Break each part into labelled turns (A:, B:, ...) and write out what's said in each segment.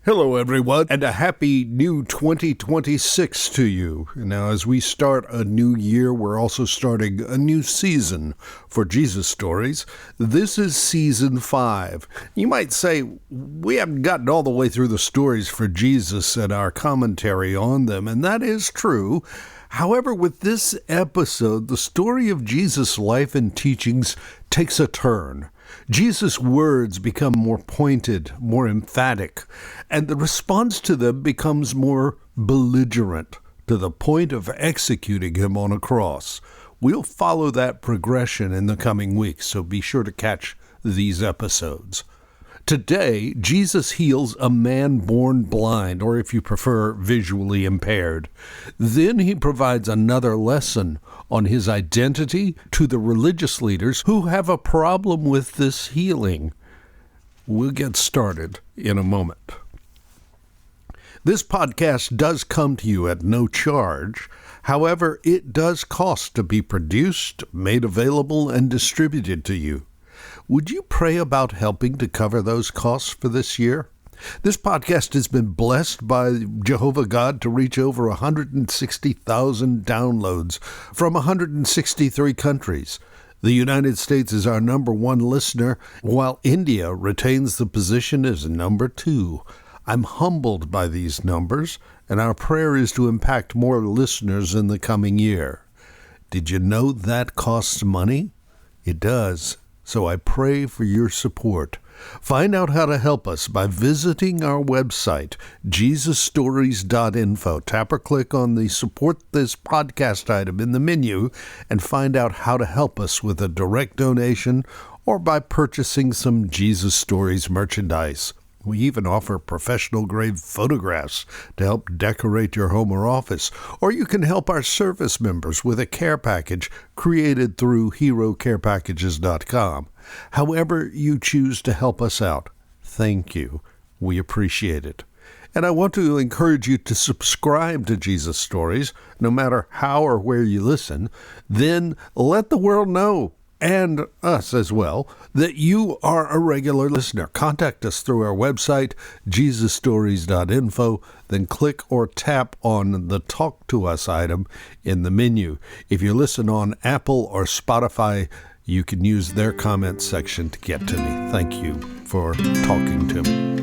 A: Hello, everyone, and a happy new 2026 to you. Now, as we start a new year, we're also starting a new season for Jesus Stories. This is Season 5. You might say, we haven't gotten all the way through the stories for Jesus and our commentary on them, and that is true. However, with this episode, the story of Jesus' life and teachings takes a turn. Jesus' words become more pointed, more emphatic, and the response to them becomes more belligerent, to the point of executing him on a cross. We'll follow that progression in the coming weeks, so be sure to catch these episodes. Today, Jesus heals a man born blind, or if you prefer, visually impaired. Then he provides another lesson on his identity to the religious leaders who have a problem with this healing. We'll get started in a moment. This podcast does come to you at no charge. However, it does cost to be produced, made available, and distributed to you. Would you pray about helping to cover those costs for this year? This podcast has been blessed by Jehovah God to reach over 160,000 downloads from 163 countries. The United States is our number one listener, while India retains the position as number 2. I'm humbled by these numbers, and our prayer is to impact more listeners in the coming year. Did you know that costs money? It does. So I pray for your support. Find out how to help us by visiting our website, jesusstories.info. Tap or click on the Support This Podcast item in the menu and find out how to help us with a direct donation or by purchasing some Jesus Stories merchandise. We even offer professional-grade photographs to help decorate your home or office. Or you can help our service members with a care package created through herocarepackages.com. However you choose to help us out, thank you. We appreciate it. And I want to encourage you to subscribe to Jesus Stories, no matter how or where you listen. Then let the world know, and us as well, that you are a regular listener. Contact us through our website, jesusstories.info, then click or tap on the Talk to Us item in the menu. If you listen on Apple or Spotify, you can use their comment section to get to me. Thank you for talking to me.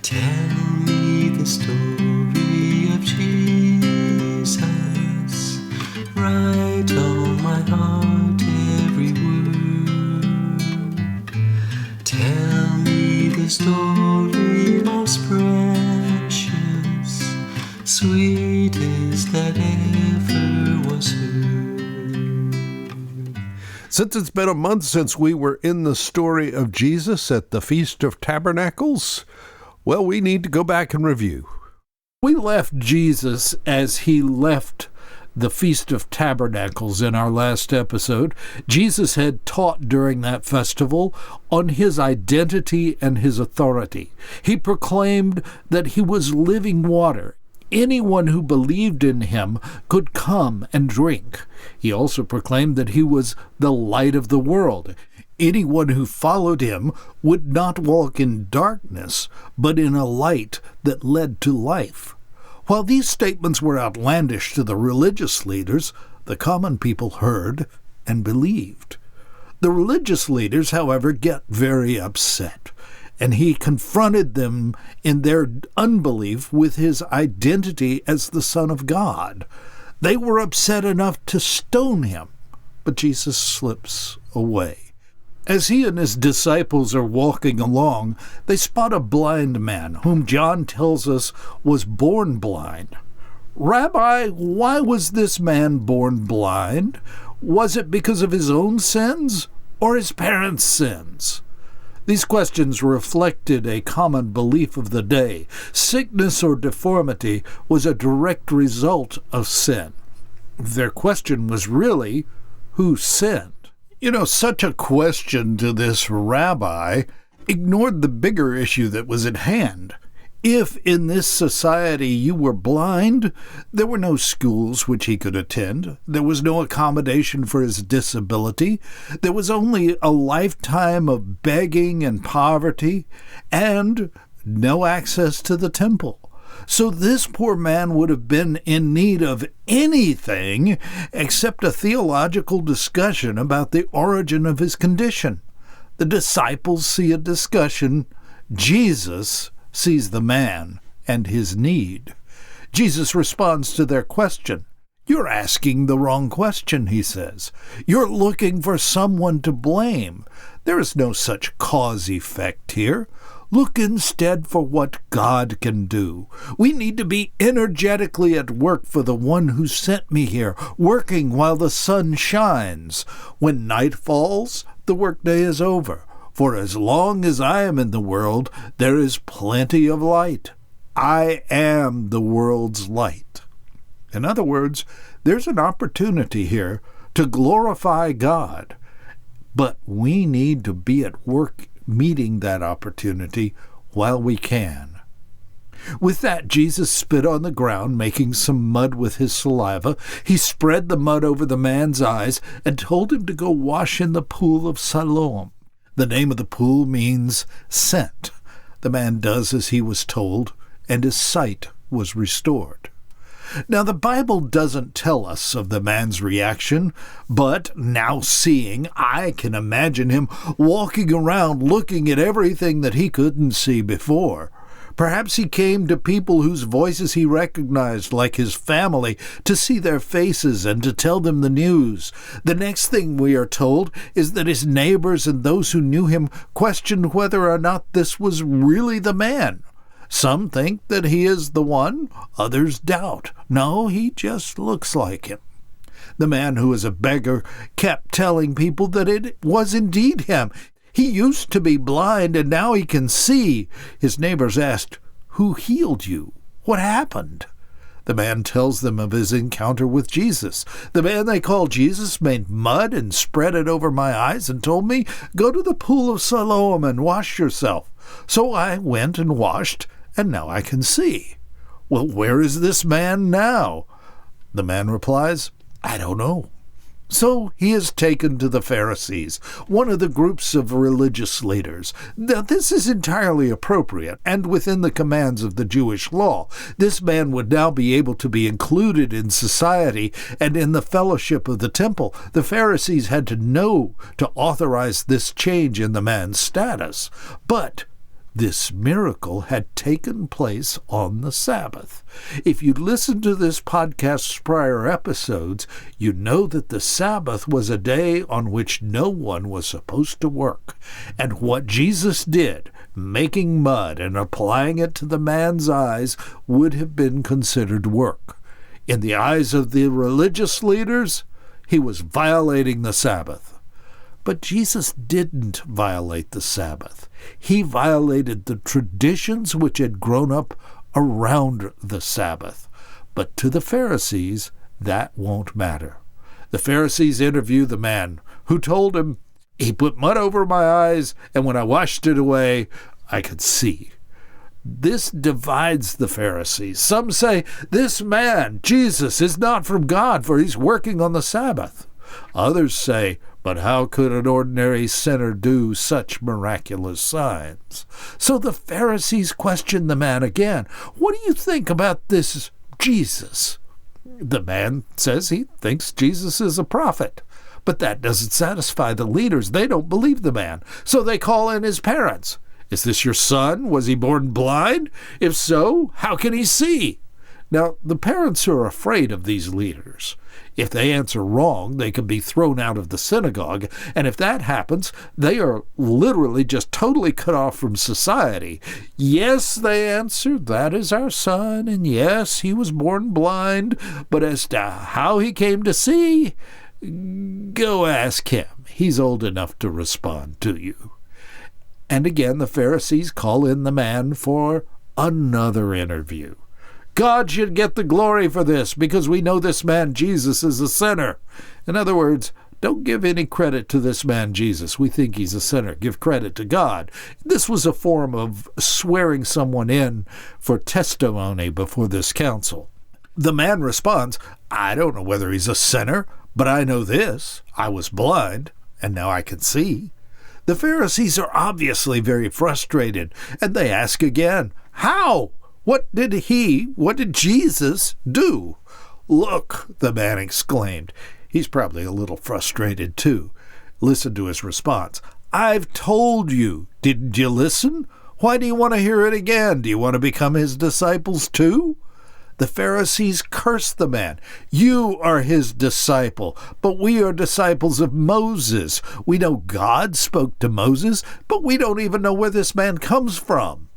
B: Tell me the story of Jesus. Write on my heart every word. Tell me the story most precious, sweetest that ever was heard.
A: Since it's been a month since we were in the story of Jesus at the Feast of Tabernacles, well, we need to go back and review. We left Jesus as he left the Feast of Tabernacles in our last episode. Jesus had taught during that festival on his identity and his authority. He proclaimed that he was living water. Anyone who believed in him could come and drink. He also proclaimed that he was the light of the world. Anyone who followed him would not walk in darkness, but in a light that led to life. While these statements were outlandish to the religious leaders, the common people heard and believed. The religious leaders, however, get very upset, and he confronted them in their unbelief with his identity as the Son of God. They were upset enough to stone him, but Jesus slips away. As he and his disciples are walking along, they spot a blind man, whom John tells us was born blind. "Rabbi, why was this man born blind? Was it because of his own sins or his parents' sins?" These questions reflected a common belief of the day. Sickness or deformity was a direct result of sin. Their question was really, who sinned? Such a question to this rabbi ignored the bigger issue that was at hand. If in this society you were blind, there were no schools which he could attend. There was no accommodation for his disability. There was only a lifetime of begging and poverty. And no access to the temple. So this poor man would have been in need of anything except a theological discussion about the origin of his condition. The disciples see a discussion. Jesus sees the man and his need. Jesus responds to their question. You're asking the wrong question, he says. You're looking for someone to blame. There is no such cause-effect here. Look instead for what God can do. We need to be energetically at work for the one who sent me here, working while the sun shines. When night falls, the workday is over. For as long as I am in the world, there is plenty of light. I am the world's light. In other words, there's an opportunity here to glorify God. But we need to be at work meeting that opportunity while we can. With that, Jesus spit on the ground, making some mud with his saliva. He spread the mud over the man's eyes and told him to go wash in the pool of Siloam. The name of the pool means sent. The man does as he was told, and his sight was restored. Now, the Bible doesn't tell us of the man's reaction, but now seeing, I can imagine him walking around looking at everything that he couldn't see before. Perhaps he came to people whose voices he recognized, like his family, to see their faces and to tell them the news. The next thing we are told is that his neighbors and those who knew him questioned whether or not this was really the man. Some think that he is the one, others doubt. No, he just looks like him. The man who is a beggar kept telling people that it was indeed him. He used to be blind, and now he can see. His neighbors asked, "Who healed you? What happened?" The man tells them of his encounter with Jesus. The man they call Jesus made mud and spread it over my eyes and told me, "Go to the pool of Siloam and wash yourself." So I went and washed, and now I can see. Well, where is this man now? The man replies, "I don't know." So he is taken to the Pharisees, one of the groups of religious leaders. Now, this is entirely appropriate and within the commands of the Jewish law. This man would now be able to be included in society and in the fellowship of the temple. The Pharisees had to know to authorize this change in the man's status. But this miracle had taken place on the Sabbath. If you listen to this podcast's prior episodes, you know that the Sabbath was a day on which no one was supposed to work. And what Jesus did, making mud and applying it to the man's eyes, would have been considered work. In the eyes of the religious leaders, he was violating the Sabbath. But Jesus didn't violate the Sabbath. He violated the traditions which had grown up around the Sabbath. But to the Pharisees, that won't matter. The Pharisees interview the man who told him, "He put mud over my eyes, and when I washed it away, I could see." This divides the Pharisees. Some say, "This man, Jesus, is not from God, for he's working on the Sabbath." Others say, "But how could an ordinary sinner do such miraculous signs?" So the Pharisees question the man again. "What do you think about this Jesus?" The man says he thinks Jesus is a prophet. But that doesn't satisfy the leaders. They don't believe the man. So they call in his parents. "Is this your son? Was he born blind? If so, how can he see?" Now, the parents are afraid of these leaders. If they answer wrong, they can be thrown out of the synagogue, and if that happens, they are literally just totally cut off from society. "Yes," they answer, "that is our son, and yes, he was born blind, but as to how he came to see, go ask him. He's old enough to respond to you." And again, the Pharisees call in the man for another interview. "God should get the glory for this, because we know this man Jesus is a sinner." In other words, don't give any credit to this man Jesus. We think he's a sinner. Give credit to God. This was a form of swearing someone in for testimony before this council. The man responds, "I don't know whether he's a sinner, but I know this. I was blind, and now I can see." The Pharisees are obviously very frustrated, and they ask again, how? What did Jesus do? Look, the man exclaimed. He's probably a little frustrated too. Listen to his response. I've told you. Didn't you listen? Why do you want to hear it again? Do you want to become his disciples too? The Pharisees cursed the man. You are his disciple, but we are disciples of Moses. We know God spoke to Moses, but we don't even know where this man comes from.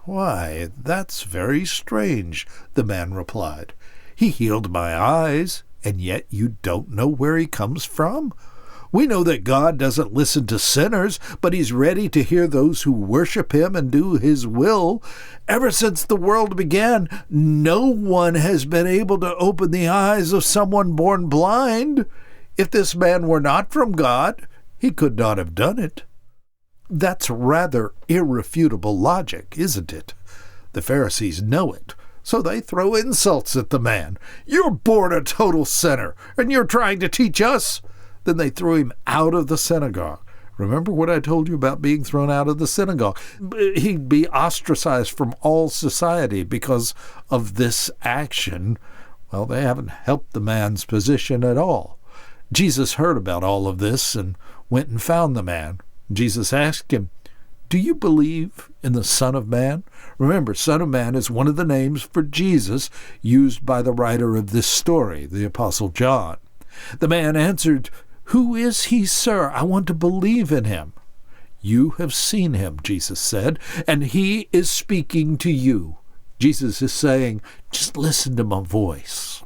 A: Why, that's very strange, the man replied. He healed my eyes, and yet you don't know where he comes from? We know that God doesn't listen to sinners, but he's ready to hear those who worship him and do his will. Ever since the world began, no one has been able to open the eyes of someone born blind. If this man were not from God, he could not have done it. That's rather irrefutable logic, isn't it? The Pharisees know it, so they throw insults at the man. You're born a total sinner, and you're trying to teach us? Then they threw him out of the synagogue. Remember what I told you about being thrown out of the synagogue? He'd be ostracized from all society because of this action. Well, they haven't helped the man's position at all. Jesus heard about all of this and went and found the man. Jesus asked him, do you believe in the Son of Man? Remember, Son of Man is one of the names for Jesus used by the writer of this story, the Apostle John. The man answered, who is he, sir? I want to believe in him. You have seen him, Jesus said, and he is speaking to you. Jesus is saying, just listen to my voice.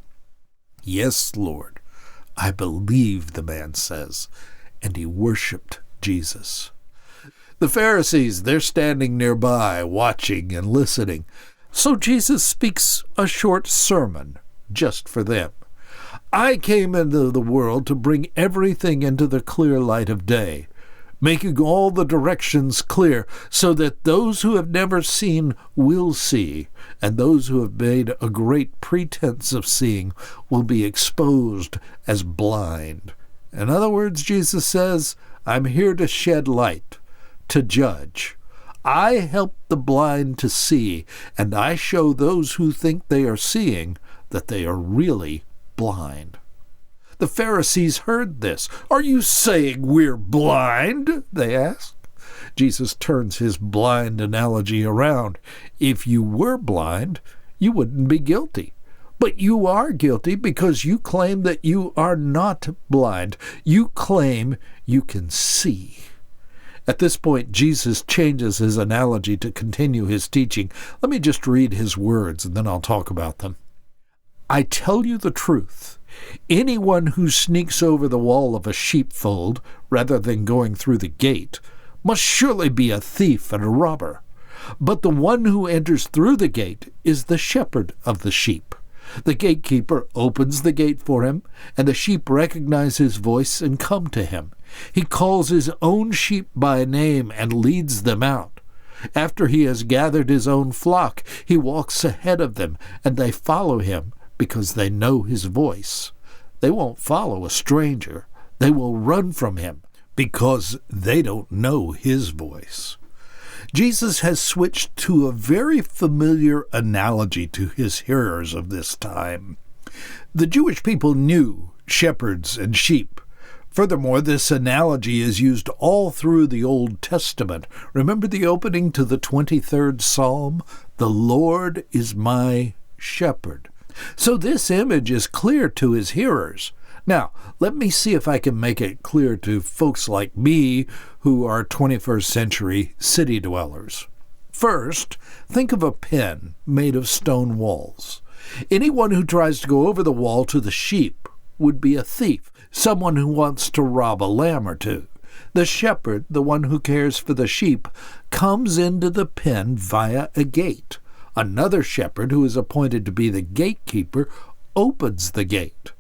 A: Yes, Lord, I believe, the man says, and he worshipped Jesus. The Pharisees, they're standing nearby, watching and listening. So Jesus speaks a short sermon just for them. I came into the world to bring everything into the clear light of day, making all the directions clear, so that those who have never seen will see, and those who have made a great pretense of seeing will be exposed as blind. In other words, Jesus says, I'm here to shed light, to judge. I help the blind to see, and I show those who think they are seeing that they are really blind. The Pharisees heard this. Are you saying we're blind? They asked. Jesus turns his blind analogy around. If you were blind, you wouldn't be guilty. But you are guilty because you claim that you are not blind. You claim you can see. At this point, Jesus changes his analogy to continue his teaching. Let me just read his words, and then I'll talk about them. I tell you the truth. Anyone who sneaks over the wall of a sheepfold, rather than going through the gate, must surely be a thief and a robber. But the one who enters through the gate is the shepherd of the sheep. The gatekeeper opens the gate for him, and the sheep recognize his voice and come to him. He calls his own sheep by name and leads them out. After he has gathered his own flock, he walks ahead of them, and they follow him because they know his voice. They won't follow a stranger. They will run from him because they don't know his voice. Jesus has switched to a very familiar analogy to his hearers of this time. The Jewish people knew shepherds and sheep. Furthermore, this analogy is used all through the Old Testament. Remember the opening to the 23rd Psalm? The Lord is my shepherd. So this image is clear to his hearers. Now, let me see if I can make it clear to folks like me who are 21st century city dwellers. First, think of a pen made of stone walls. Anyone who tries to go over the wall to the sheep would be a thief, someone who wants to rob a lamb or two. The shepherd, the one who cares for the sheep, comes into the pen via a gate. Another shepherd, who is appointed to be the gatekeeper, opens the gate.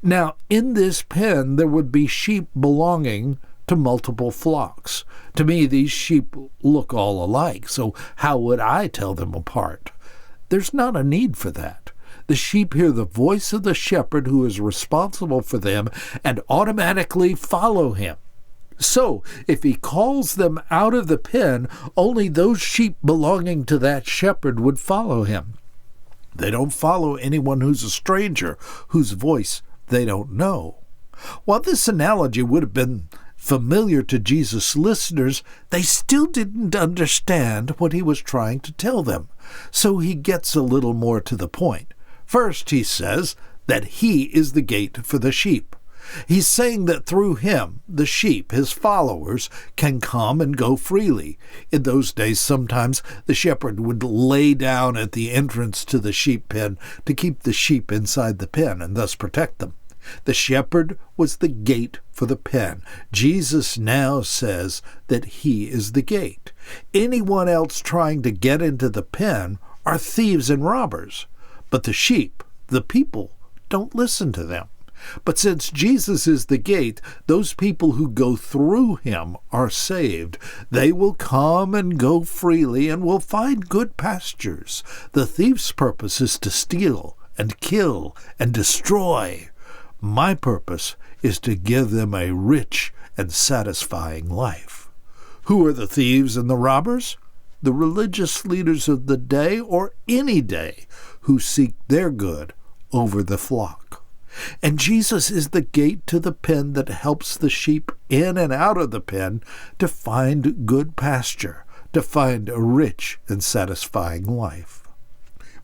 A: Now, in this pen, there would be sheep belonging to multiple flocks. To me, these sheep look all alike, so how would I tell them apart? There's not a need for that. The sheep hear the voice of the shepherd who is responsible for them and automatically follow him. So, if he calls them out of the pen, only those sheep belonging to that shepherd would follow him. They don't follow anyone who's a stranger, whose voice they don't know. While this analogy would have been familiar to Jesus' listeners, they still didn't understand what he was trying to tell them. So he gets a little more to the point. First, he says that he is the gate for the sheep. He's saying that through him, the sheep, his followers, can come and go freely. In those days, sometimes the shepherd would lay down at the entrance to the sheep pen to keep the sheep inside the pen and thus protect them. The shepherd was the gate for the pen. Jesus now says that he is the gate. Anyone else trying to get into the pen are thieves and robbers. But the sheep, the people, don't listen to them. But since Jesus is the gate, those people who go through him are saved. They will come and go freely and will find good pastures. The thief's purpose is to steal and kill and destroy. My purpose is to give them a rich and satisfying life. Who are the thieves and the robbers? The religious leaders of the day or any day who seek their good over the flock. And Jesus is the gate to the pen that helps the sheep in and out of the pen to find good pasture, to find a rich and satisfying life.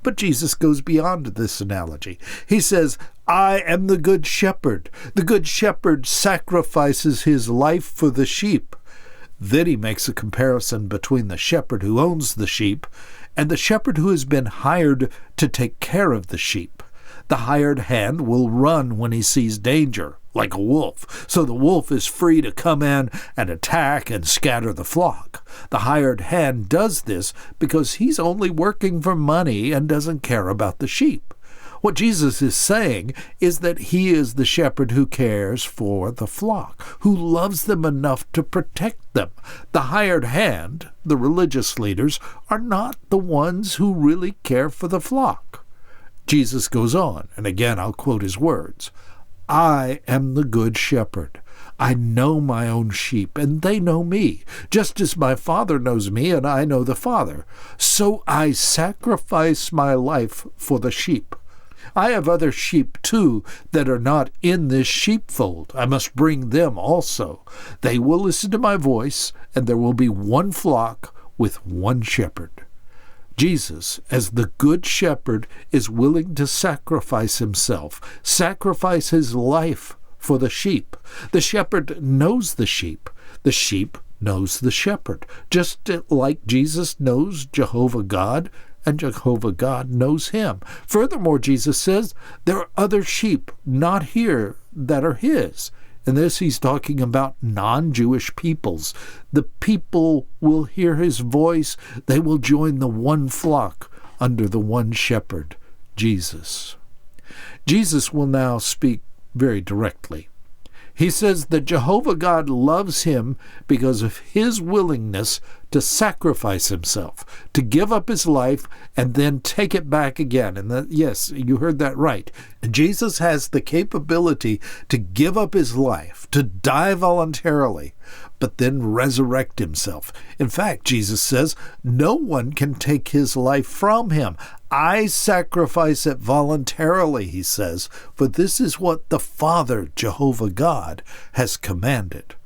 A: But Jesus goes beyond this analogy. He says, I am the good shepherd. The good shepherd sacrifices his life for the sheep. Then he makes a comparison between the shepherd who owns the sheep and the shepherd who has been hired to take care of the sheep. The hired hand will run when he sees danger, like a wolf, so the wolf is free to come in and attack and scatter the flock. The hired hand does this because he's only working for money and doesn't care about the sheep. What Jesus is saying is that he is the shepherd who cares for the flock, who loves them enough to protect them. The hired hand, the religious leaders, are not the ones who really care for the flock. Jesus goes on, and again I'll quote his words. I am the good shepherd. I know my own sheep, and they know me, just as my Father knows me, and I know the Father. So I sacrifice my life for the sheep. I have other sheep, too, that are not in this sheepfold. I must bring them also. They will listen to my voice, and there will be one flock with one shepherd. Jesus, as the good shepherd, is willing to sacrifice himself, sacrifice his life for the sheep. The shepherd knows the sheep. The sheep knows the shepherd, just like Jesus knows Jehovah God, and Jehovah God knows him. Furthermore, Jesus says, there are other sheep not here that are his. In this, he's talking about non-Jewish peoples. The people will hear his voice. They will join the one flock under the one shepherd, Jesus. Jesus will now speak very directly. He says that Jehovah God loves him because of his willingness to sacrifice himself, to give up his life and then take it back again. And yes, you heard that right. Jesus has the capability to give up his life, to die voluntarily, but then resurrect himself. In fact, Jesus says, no one can take his life from him. I sacrifice it voluntarily, he says, for this is what the Father, Jehovah God, has commanded.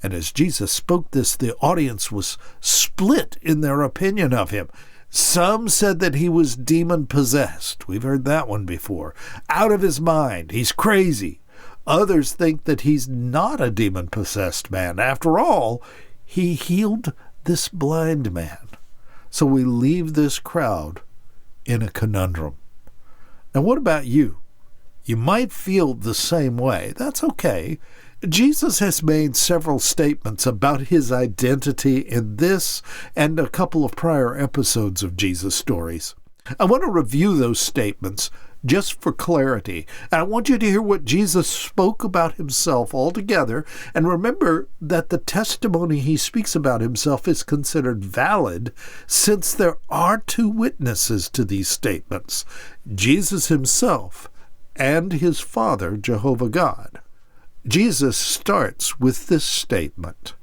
A: And as Jesus spoke this, the audience was split in their opinion of him. Some said that he was demon-possessed. We've heard that one before. Out of his mind. He's crazy. Others think that he's not a demon-possessed man. After all, he healed this blind man. So we leave this crowd in a conundrum. Now, what about you? You might feel the same way. That's okay. Jesus has made several statements about his identity in this and a couple of prior episodes of Jesus Stories. I want to review those statements just for clarity. And I want you to hear what Jesus spoke about himself altogether. And remember that the testimony he speaks about himself is considered valid since there are two witnesses to these statements, Jesus himself and his Father, Jehovah God. Jesus starts with this statement: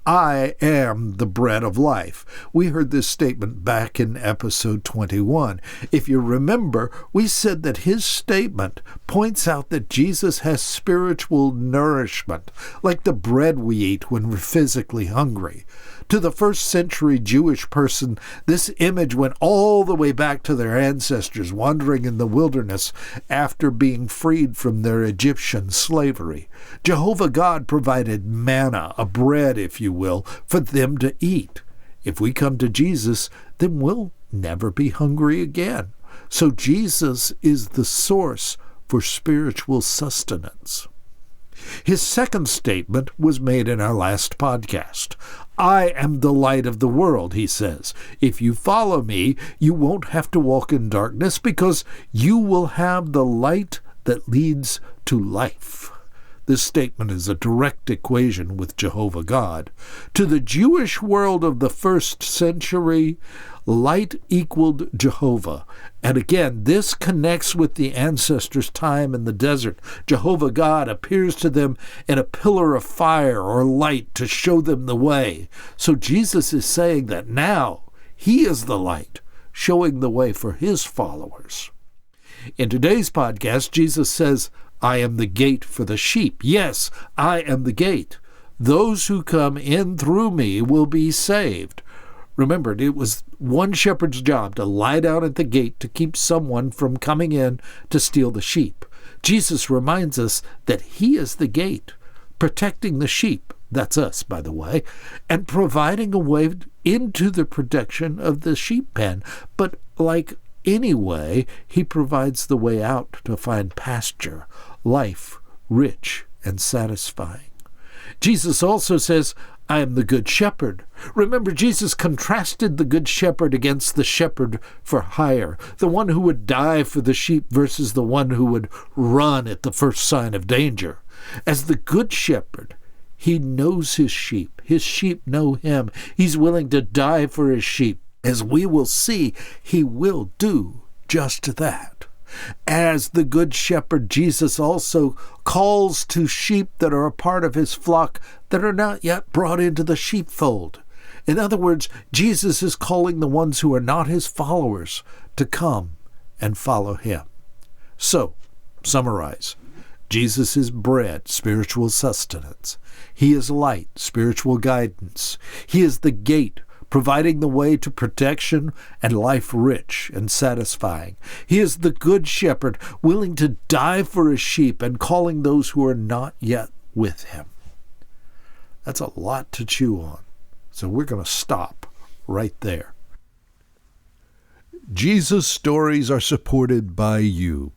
A: I am the bread of life. We heard this statement back in episode 21. If you remember, we said that his statement points out that Jesus has spiritual nourishment, like the bread we eat when we're physically hungry. To the first century Jewish person, this image went all the way back to their ancestors wandering in the wilderness after being freed from their Egyptian slavery. Jehovah God provided manna, a bread, if you will, for them to eat. If we come to Jesus, then we'll never be hungry again. So Jesus is the source for spiritual sustenance. His second statement was made in our last podcast. I am the light of the world, he says. If you follow me, you won't have to walk in darkness because you will have the light that leads to life. This statement is a direct equation with Jehovah God. To the Jewish world of the first century, light equaled Jehovah. And again, this connects with the ancestors' time in the desert. Jehovah God appears to them in a pillar of fire or light to show them the way. So Jesus is saying that now he is the light, showing the way for his followers. In today's podcast, Jesus says, I am the gate for the sheep. Yes, I am the gate. Those who come in through me will be saved. Remember, it was one shepherd's job to lie down at the gate to keep someone from coming in to steal the sheep. Jesus reminds us that he is the gate, protecting the sheep, that's us, by the way, and providing a way into the protection of the sheep pen. But like any way, he provides the way out to find pasture, life, rich and satisfying. Jesus also says, I am the good shepherd. Remember, Jesus contrasted the good shepherd against the shepherd for hire, the one who would die for the sheep versus the one who would run at the first sign of danger. As the good shepherd, he knows his sheep. His sheep know him. He's willing to die for his sheep. As we will see, he will do just that. As the good shepherd, Jesus also calls to sheep that are a part of his flock that are not yet brought into the sheepfold. In other words, Jesus is calling the ones who are not his followers to come and follow him. So, summarize. Jesus is bread, spiritual sustenance. He is light, spiritual guidance. He is the gate, providing the way to protection and life rich and satisfying. He is the good shepherd, willing to die for his sheep and calling those who are not yet with him. That's a lot to chew on, so we're going to stop right there. Jesus' stories are supported by you.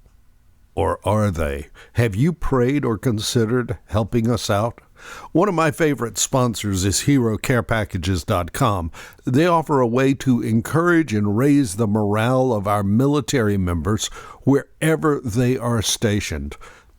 A: Or are they? Have you prayed or considered helping us out? One of my favorite sponsors is HeroCarePackages.com. They offer a way to encourage and raise the morale of our military members wherever they are stationed.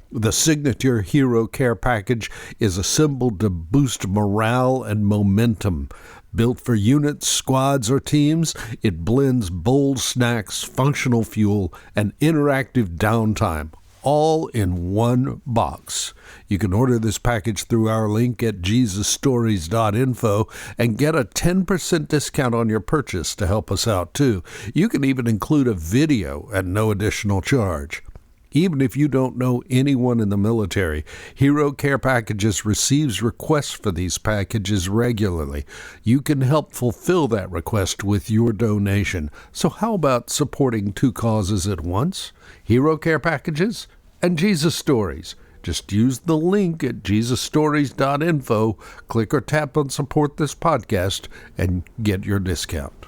A: The signature Hero Care Package is assembled to boost morale and momentum. Built for units, squads, or teams, it blends bold snacks, functional fuel, and interactive downtime, all in one box. You can order this package through our link at jesusstories.info and get a 10% discount on your purchase to help us out, too. You can even include a video at no additional charge. Even if you don't know anyone in the military, Hero Care Packages receives requests for these packages regularly. You can help fulfill that request with your donation. So how about supporting two causes at once? Hero Care Packages and Jesus Stories. Just use the link at jesusstories.info, click or tap on Support This Podcast, and get your discount.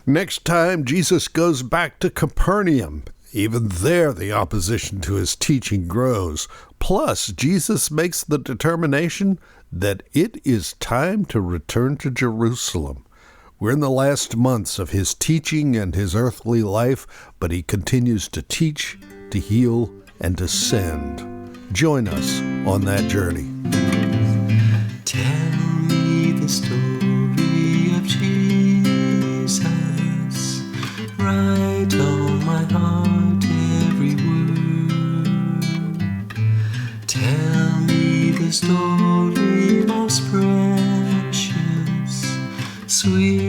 A: Next time, Jesus goes back to Capernaum. Even there, the opposition to his teaching grows. Plus, Jesus makes the determination that it is time to return to Jerusalem. We're in the last months of his teaching and his earthly life, but he continues to teach, to heal, and to send. Join us on that journey.
B: Tell me the story of Jesus. Write on my heart every word. Tell me the story most precious, sweet.